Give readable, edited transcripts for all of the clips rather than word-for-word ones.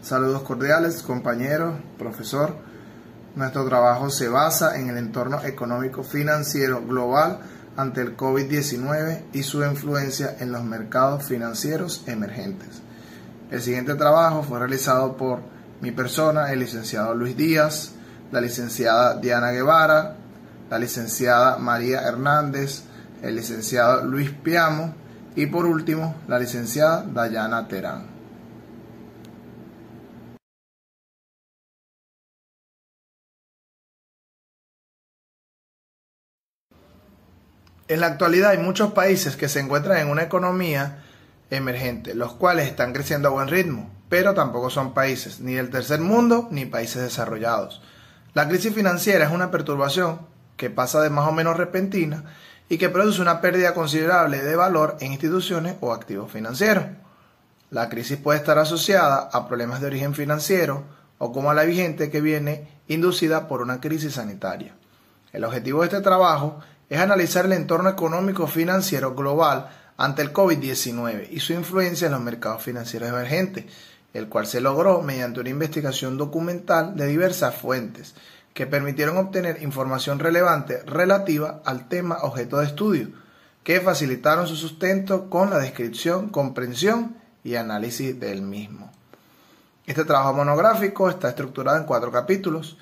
Saludos cordiales, compañeros, profesor. Nuestro trabajo se basa en el entorno económico-financiero global ante el COVID-19 y su influencia en los mercados financieros emergentes. El siguiente trabajo fue realizado por mi persona, el licenciado Luis Díaz, la licenciada Diana Guevara, la licenciada María Hernández, el licenciado Luis Piamo y por último la licenciada Dayana Terán. En la actualidad hay muchos países que se encuentran en una economía emergente, los cuales están creciendo a buen ritmo, pero tampoco son países ni del tercer mundo ni países desarrollados. La crisis financiera es una perturbación que pasa de más o menos repentina y que produce una pérdida considerable de valor en instituciones o activos financieros. La crisis puede estar asociada a problemas de origen financiero o como a la vigente que viene inducida por una crisis sanitaria. El objetivo de este trabajo es analizar el entorno económico financiero global ante el COVID-19 y su influencia en los mercados financieros emergentes, el cual se logró mediante una investigación documental de diversas fuentes que permitieron obtener información relevante relativa al tema objeto de estudio, que facilitaron su sustento con la descripción, comprensión y análisis del mismo. Este trabajo monográfico está estructurado en 4 capítulos.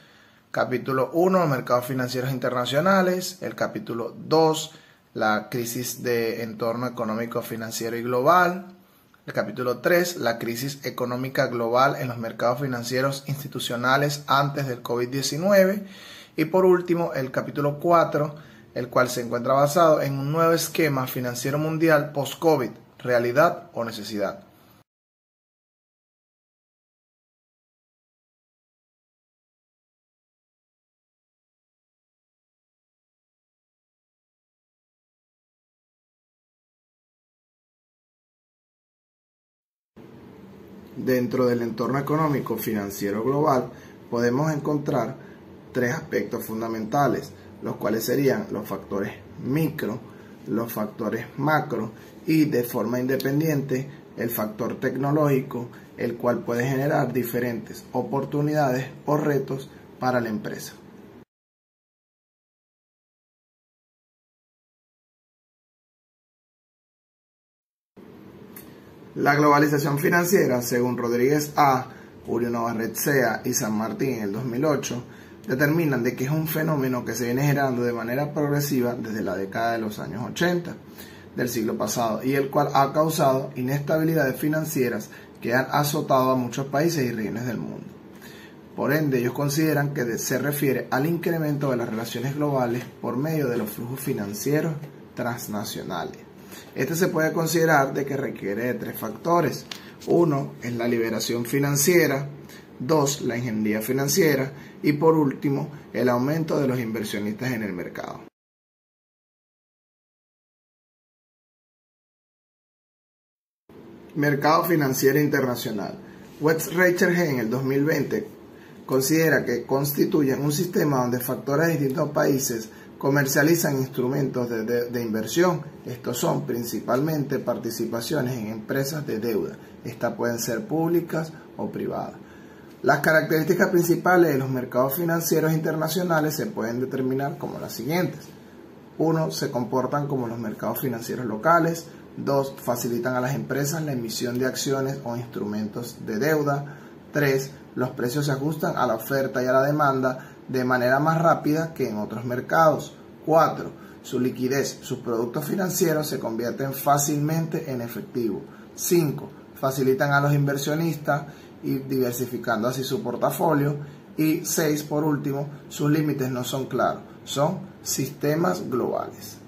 Capítulo 1, mercados financieros internacionales. El capítulo 2, la crisis de entorno económico, financiero y global. El capítulo 3, la crisis económica global en los mercados financieros institucionales antes del COVID-19. Y por último, el capítulo 4, el cual se encuentra basado en un nuevo esquema financiero mundial post-COVID, realidad o necesidad. Dentro del entorno económico financiero global podemos encontrar 3 aspectos fundamentales, los cuales serían los factores micro, los factores macro y de forma independiente el factor tecnológico, el cual puede generar diferentes oportunidades o retos para la empresa. La globalización financiera, según Rodríguez A., Urio Navarrete y San Martín en el 2008, determinan de que es un fenómeno que se viene generando de manera progresiva desde la década de los años 80 del siglo pasado y el cual ha causado inestabilidades financieras que han azotado a muchos países y regiones del mundo. Por ende, ellos consideran que se refiere al incremento de las relaciones globales por medio de los flujos financieros transnacionales. Este se puede considerar de que requiere de 3 factores. 1 es la liberación financiera, 2 la ingeniería financiera y por último el aumento de los inversionistas en el mercado. Mercado financiero internacional. West Research en el 2020 considera que constituyen un sistema donde factores de distintos países comercializan instrumentos de inversión. Estos son principalmente participaciones en empresas de deuda. Estas pueden ser públicas o privadas. Las características principales de los mercados financieros internacionales se pueden determinar como las siguientes. 1. Se comportan como los mercados financieros locales. 2. Facilitan a las empresas la emisión de acciones o instrumentos de deuda. 3. Los precios se ajustan a la oferta y a la demanda de manera más rápida que en otros mercados. 4. Su liquidez, sus productos financieros se convierten fácilmente en efectivo. 5. Facilitan a los inversionistas y diversificando así su portafolio. Y 6. Por último, sus límites no son claros, son sistemas globales.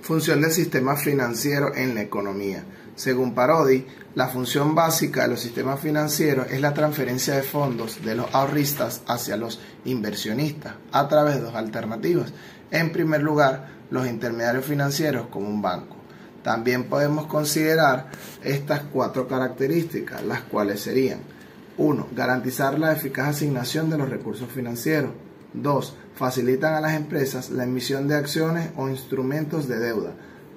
Función del sistema financiero en la economía. Según Parodi, la función básica de los sistemas financieros es la transferencia de fondos de los ahorristas hacia los inversionistas a través de 2 alternativas. En primer lugar, los intermediarios financieros como un banco. También podemos considerar estas 4 características, las cuales serían: 1. Garantizar la eficaz asignación de los recursos financieros. 2. Facilitan a las empresas la emisión de acciones o instrumentos de deuda.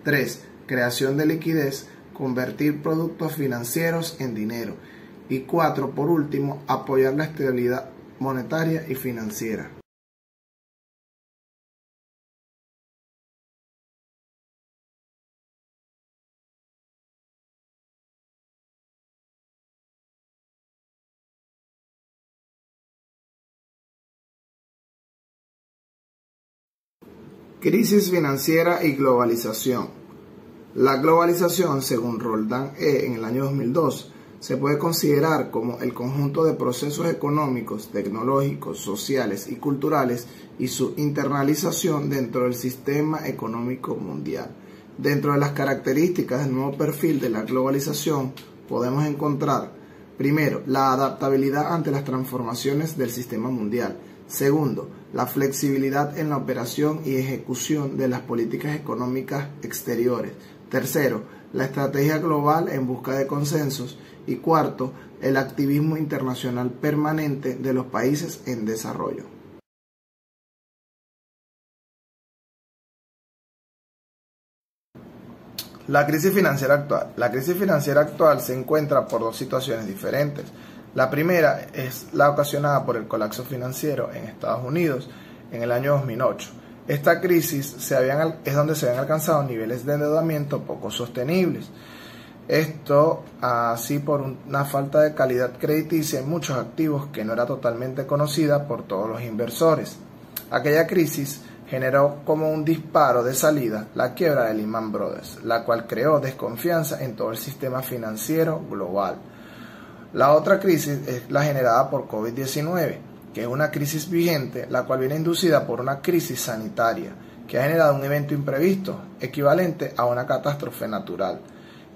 3. Creación de liquidez, convertir productos financieros en dinero. Y 4. Por último, apoyar la estabilidad monetaria y financiera. Crisis financiera y globalización. La globalización, según Roldán en el año 2002, se puede considerar como el conjunto de procesos económicos, tecnológicos, sociales y culturales y su internalización dentro del sistema económico mundial. Dentro de las características del nuevo perfil de la globalización podemos encontrar, primero, la adaptabilidad ante las transformaciones del sistema mundial. Segundo, la flexibilidad en la operación y ejecución de las políticas económicas exteriores. Tercero, la estrategia global en busca de consensos. Y cuarto, el activismo internacional permanente de los países en desarrollo. La crisis financiera actual. La crisis financiera actual se encuentra por dos situaciones diferentes. La primera es la ocasionada por el colapso financiero en Estados Unidos en el año 2008. Esta crisis es donde se habían alcanzado niveles de endeudamiento poco sostenibles. Esto así por una falta de calidad crediticia en muchos activos que no era totalmente conocida por todos los inversores. Aquella crisis generó como un disparo de salida la quiebra de Lehman Brothers, la cual creó desconfianza en todo el sistema financiero global. La otra crisis es la generada por COVID-19, que es una crisis vigente, la cual viene inducida por una crisis sanitaria, que ha generado un evento imprevisto, equivalente a una catástrofe natural.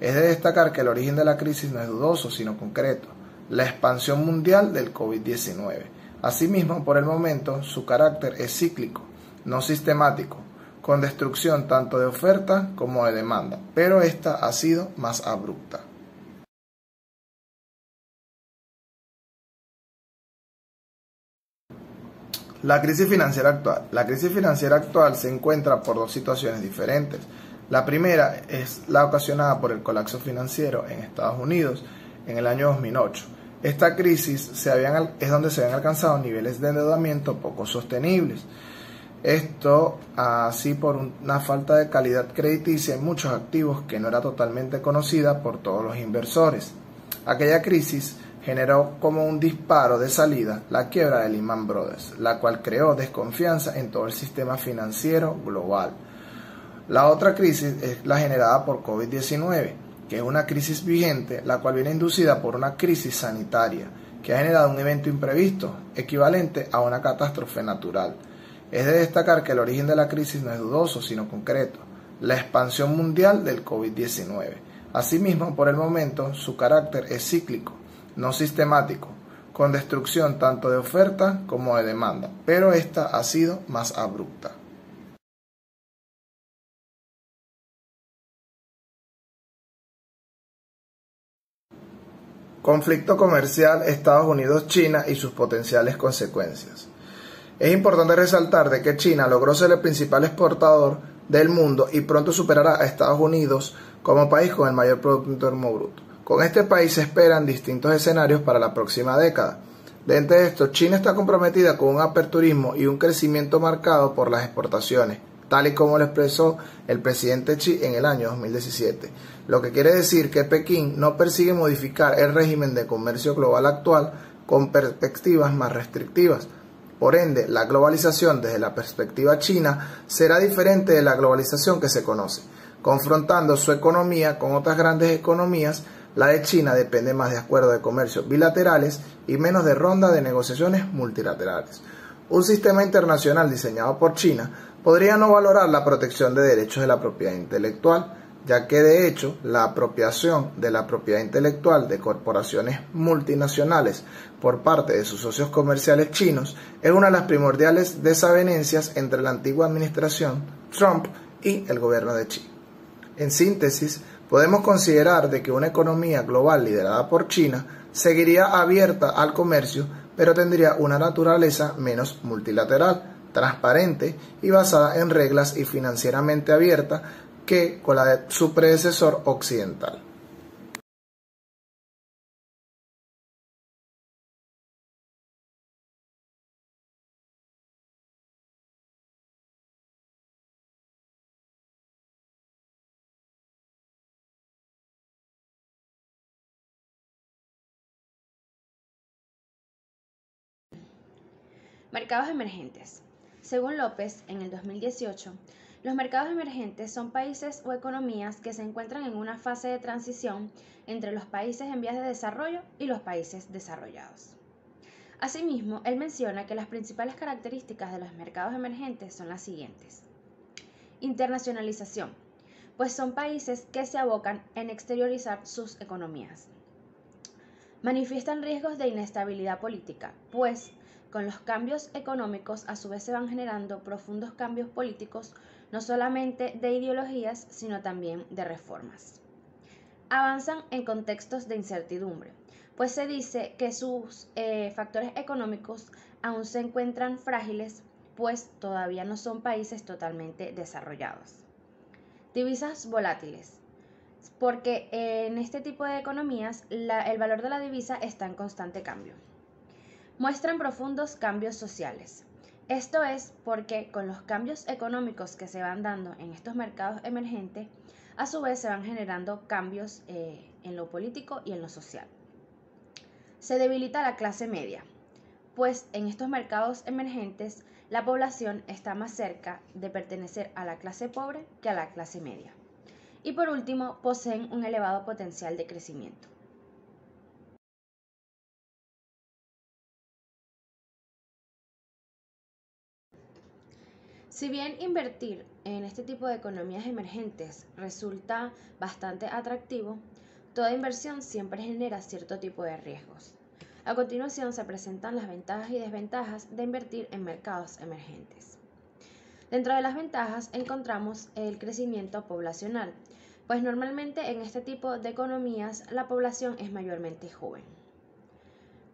Es de destacar que el origen de la crisis no es dudoso, sino concreto, la expansión mundial del COVID-19. Asimismo, por el momento, su carácter es cíclico, no sistemático, con destrucción tanto de oferta como de demanda, pero esta ha sido más abrupta. La crisis financiera actual. La crisis financiera actual se encuentra por dos situaciones diferentes. La primera es la ocasionada por el colapso financiero en Estados Unidos en el año 2008. Esta crisis es donde se habían alcanzado niveles de endeudamiento poco sostenibles. Esto así por una falta de calidad crediticia en muchos activos que no era totalmente conocida por todos los inversores. Aquella crisis generó como un disparo de salida la quiebra de Lehman Brothers, la cual creó desconfianza en todo el sistema financiero global. La otra crisis es la generada por COVID-19, que es una crisis vigente, la cual viene inducida por una crisis sanitaria, que ha generado un evento imprevisto, equivalente a una catástrofe natural. Es de destacar que el origen de la crisis no es dudoso, sino concreto, la expansión mundial del COVID-19. Asimismo, por el momento, su carácter es cíclico, no sistemático, con destrucción tanto de oferta como de demanda, pero esta ha sido más abrupta. Conflicto comercial Estados Unidos-China y sus potenciales consecuencias. Es importante resaltar de que China logró ser el principal exportador del mundo y pronto superará a Estados Unidos como país con el mayor Producto Interno Bruto. Con este país se esperan distintos escenarios para la próxima década. De entre estos, China está comprometida con un aperturismo y un crecimiento marcado por las exportaciones, tal y como lo expresó el presidente Xi en el año 2017, lo que quiere decir que Pekín no persigue modificar el régimen de comercio global actual con perspectivas más restrictivas. Por ende, la globalización desde la perspectiva china será diferente de la globalización que se conoce. Confrontando su economía con otras grandes economías, la de China depende más de acuerdos de comercio bilaterales y menos de rondas de negociaciones multilaterales. Un sistema internacional diseñado por China podría no valorar la protección de derechos de la propiedad intelectual, ya que de hecho la apropiación de la propiedad intelectual de corporaciones multinacionales por parte de sus socios comerciales chinos es una de las primordiales desavenencias entre la antigua administración Trump y el gobierno de Xi. En síntesis, podemos considerar de que una economía global liderada por China seguiría abierta al comercio, pero tendría una naturaleza menos multilateral, transparente y basada en reglas y financieramente abierta, que con la de su predecesor occidental. Mercados emergentes. Según López, en el 2018, los mercados emergentes son países o economías que se encuentran en una fase de transición entre los países en vías de desarrollo y los países desarrollados. Asimismo, él menciona que las principales características de los mercados emergentes son las siguientes. Internacionalización, pues son países que se abocan en exteriorizar sus economías. Manifiestan riesgos de inestabilidad política, pues con los cambios económicos a su vez se van generando profundos cambios políticos, no solamente de ideologías, sino también de reformas. Avanzan en contextos de incertidumbre, pues se dice que sus factores económicos aún se encuentran frágiles, pues todavía no son países totalmente desarrollados. Divisas volátiles, porque en este tipo de economías el valor de la divisa está en constante cambio. Muestran profundos cambios sociales. Esto es porque con los cambios económicos que se van dando en estos mercados emergentes, a su vez se van generando cambios en lo político y en lo social. Se debilita la clase media, pues en estos mercados emergentes la población está más cerca de pertenecer a la clase pobre que a la clase media. Y por último, poseen un elevado potencial de crecimiento. Si bien invertir en este tipo de economías emergentes resulta bastante atractivo, toda inversión siempre genera cierto tipo de riesgos. A continuación se presentan las ventajas y desventajas de invertir en mercados emergentes. Dentro de las ventajas encontramos el crecimiento poblacional, pues normalmente en este tipo de economías la población es mayormente joven.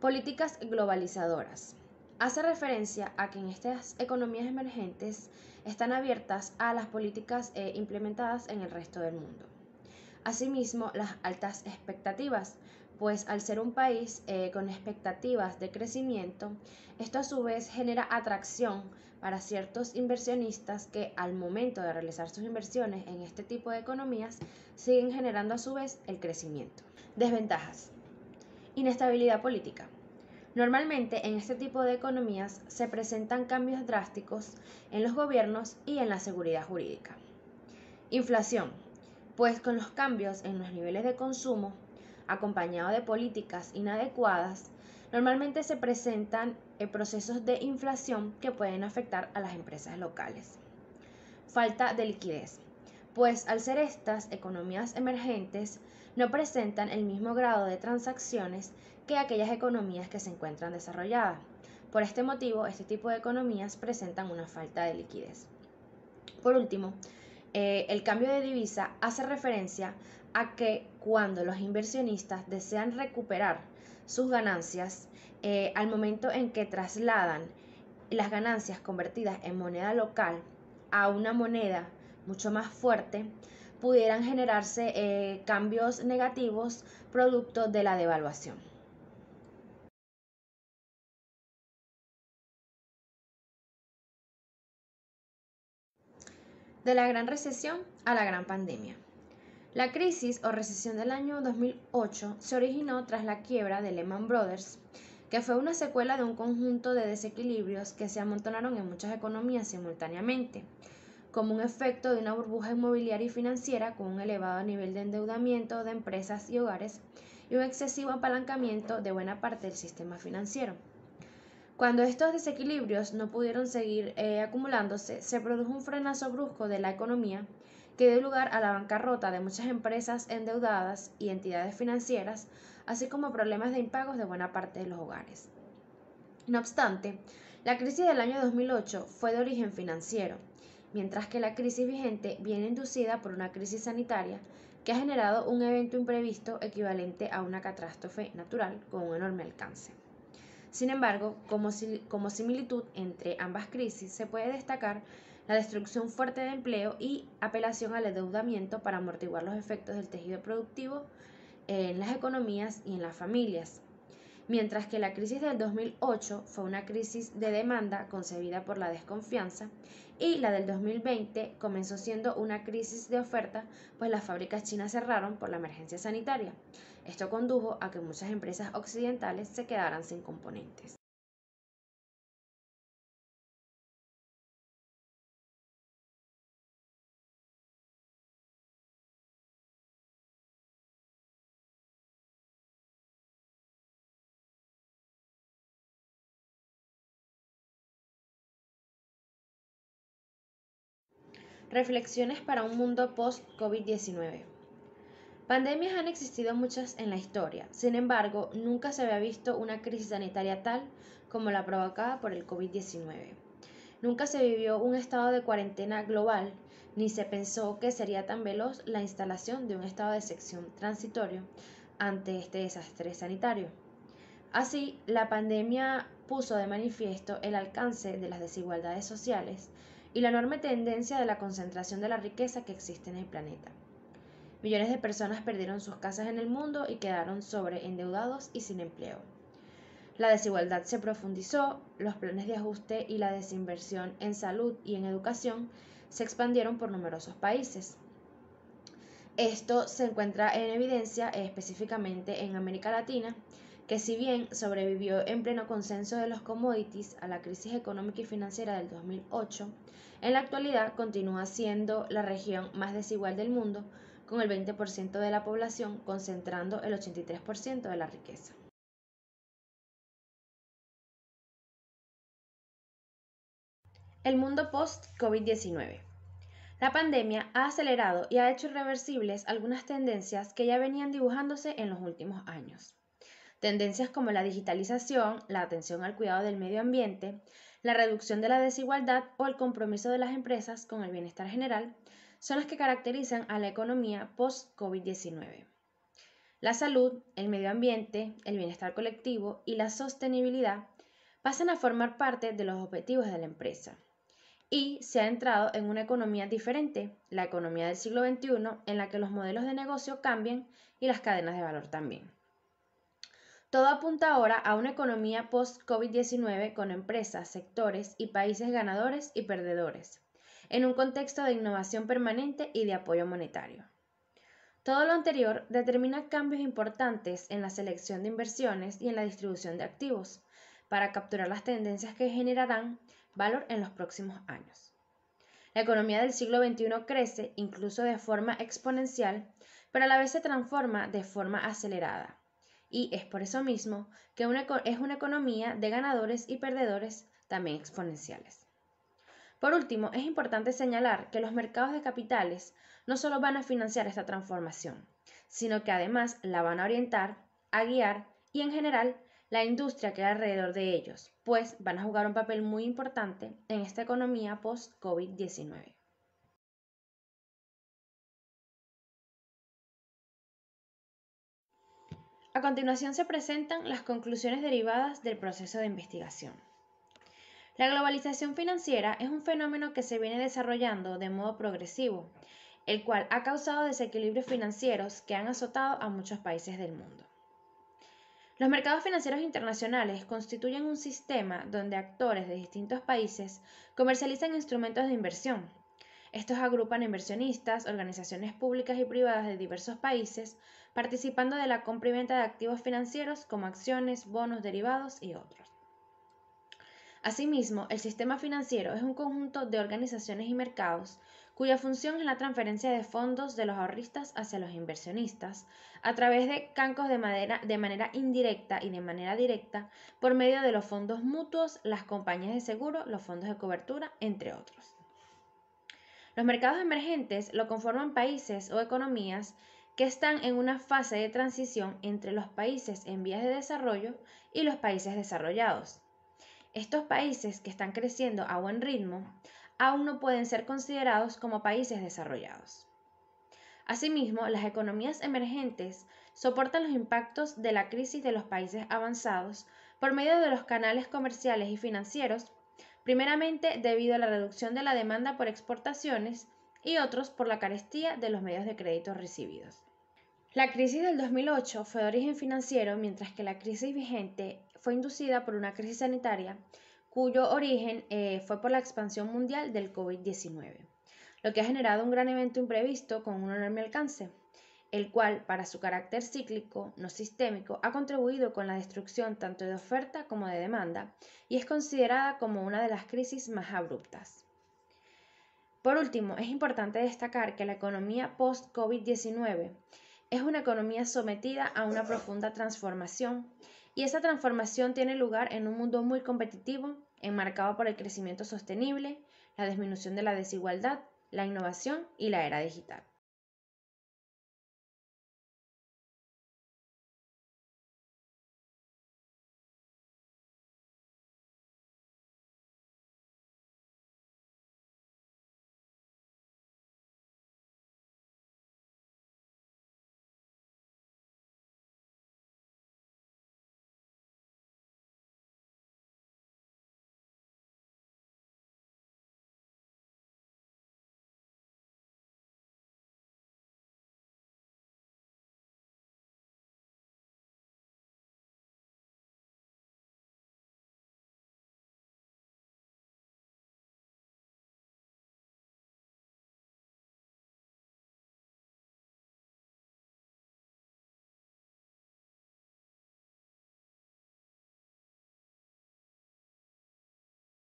Políticas globalizadoras. Hace referencia a que en estas economías emergentes están abiertas a las políticas implementadas en el resto del mundo. Asimismo, las altas expectativas, pues al ser un país con expectativas de crecimiento, esto a su vez genera atracción para ciertos inversionistas que al momento de realizar sus inversiones en este tipo de economías siguen generando a su vez el crecimiento. Desventajas. Inestabilidad política. Normalmente en este tipo de economías se presentan cambios drásticos en los gobiernos y en la seguridad jurídica. Inflación, pues con los cambios en los niveles de consumo, acompañado de políticas inadecuadas, normalmente se presentan procesos de inflación que pueden afectar a las empresas locales. Falta de liquidez, pues al ser estas economías emergentes no presentan el mismo grado de transacciones que aquellas economías que se encuentran desarrolladas. Por este motivo, este tipo de economías presentan una falta de liquidez. Por último, el cambio de divisa hace referencia a que cuando los inversionistas desean recuperar sus ganancias, al momento en que trasladan las ganancias convertidas en moneda local a una moneda mucho más fuerte, pudieran generarse cambios negativos producto de la devaluación. De la gran recesión a la gran pandemia. La crisis o recesión del año 2008 se originó tras la quiebra de Lehman Brothers, que fue una secuela de un conjunto de desequilibrios que se amontonaron en muchas economías simultáneamente, como un efecto de una burbuja inmobiliaria y financiera con un elevado nivel de endeudamiento de empresas y hogares y un excesivo apalancamiento de buena parte del sistema financiero. Cuando estos desequilibrios no pudieron seguir acumulándose, se produjo un frenazo brusco de la economía que dio lugar a la bancarrota de muchas empresas endeudadas y entidades financieras, así como problemas de impagos de buena parte de los hogares. No obstante, la crisis del año 2008 fue de origen financiero, mientras que la crisis vigente viene inducida por una crisis sanitaria que ha generado un evento imprevisto equivalente a una catástrofe natural con un enorme alcance. Sin embargo, como similitud entre ambas crisis, se puede destacar la destrucción fuerte de empleo y apelación al endeudamiento para amortiguar los efectos del tejido productivo en las economías y en las familias. Mientras que la crisis del 2008 fue una crisis de demanda concebida por la desconfianza y la del 2020 comenzó siendo una crisis de oferta, pues las fábricas chinas cerraron por la emergencia sanitaria. Esto condujo a que muchas empresas occidentales se quedaran sin componentes. Reflexiones para un mundo post-COVID-19. Pandemias han existido muchas en la historia, sin embargo, nunca se había visto una crisis sanitaria tal como la provocada por el COVID-19. Nunca se vivió un estado de cuarentena global, ni se pensó que sería tan veloz la instalación de un estado de excepción transitorio ante este desastre sanitario. Así, la pandemia puso de manifiesto el alcance de las desigualdades sociales y la enorme tendencia de la concentración de la riqueza que existe en el planeta. Millones de personas perdieron sus casas en el mundo y quedaron sobreendeudados y sin empleo. La desigualdad se profundizó, los planes de ajuste y la desinversión en salud y en educación se expandieron por numerosos países. Esto se encuentra en evidencia específicamente en América Latina, que si bien sobrevivió en pleno consenso de los commodities a la crisis económica y financiera del 2008, en la actualidad continúa siendo la región más desigual del mundo, con el 20% de la población concentrando el 83% de la riqueza. El mundo post-COVID-19. La pandemia ha acelerado y ha hecho irreversibles algunas tendencias que ya venían dibujándose en los últimos años. Tendencias como la digitalización, la atención al cuidado del medio ambiente, la reducción de la desigualdad o el compromiso de las empresas con el bienestar general son las que caracterizan a la economía post-COVID-19. La salud, el medio ambiente, el bienestar colectivo y la sostenibilidad pasan a formar parte de los objetivos de la empresa. Y se ha entrado en una economía diferente, la economía del siglo XXI, en la que los modelos de negocio cambian y las cadenas de valor también. Todo apunta ahora a una economía post-COVID-19 con empresas, sectores y países ganadores y perdedores, en un contexto de innovación permanente y de apoyo monetario. Todo lo anterior determina cambios importantes en la selección de inversiones y en la distribución de activos, para capturar las tendencias que generarán valor en los próximos años. La economía del siglo XXI crece incluso de forma exponencial, pero a la vez se transforma de forma acelerada. Y es por eso mismo que es una economía de ganadores y perdedores también exponenciales. Por último, es importante señalar que los mercados de capitales no solo van a financiar esta transformación, sino que además la van a orientar, a guiar y en general la industria que hay alrededor de ellos, pues van a jugar un papel muy importante en esta economía post-COVID-19. A continuación se presentan las conclusiones derivadas del proceso de investigación. La globalización financiera es un fenómeno que se viene desarrollando de modo progresivo, el cual ha causado desequilibrios financieros que han azotado a muchos países del mundo. Los mercados financieros internacionales constituyen un sistema donde actores de distintos países comercializan instrumentos de inversión. Estos agrupan a inversionistas, organizaciones públicas y privadas de diversos países, participando de la compra y venta de activos financieros como acciones, bonos, derivados y otros. Asimismo, el sistema financiero es un conjunto de organizaciones y mercados cuya función es la transferencia de fondos de los ahorristas hacia los inversionistas a través de cancos de manera indirecta y de manera directa por medio de los fondos mutuos, las compañías de seguro, los fondos de cobertura, entre otros. Los mercados emergentes lo conforman países o economías que están en una fase de transición entre los países en vías de desarrollo y los países desarrollados. Estos países que están creciendo a buen ritmo aún no pueden ser considerados como países desarrollados. Asimismo, las economías emergentes soportan los impactos de la crisis de los países avanzados por medio de los canales comerciales y financieros, primeramente debido a la reducción de la demanda por exportaciones y otros por la carestía de los medios de crédito recibidos. La crisis del 2008 fue de origen financiero, mientras que la crisis vigente fue inducida por una crisis sanitaria cuyo origen fue por la expansión mundial del COVID-19, lo que ha generado un gran evento imprevisto con un enorme alcance, el cual, para su carácter cíclico, no sistémico, ha contribuido con la destrucción tanto de oferta como de demanda y es considerada como una de las crisis más abruptas. Por último, es importante destacar que la economía post-COVID-19 es una economía sometida a una profunda transformación y esa transformación tiene lugar en un mundo muy competitivo, enmarcado por el crecimiento sostenible, la disminución de la desigualdad, la innovación y la era digital.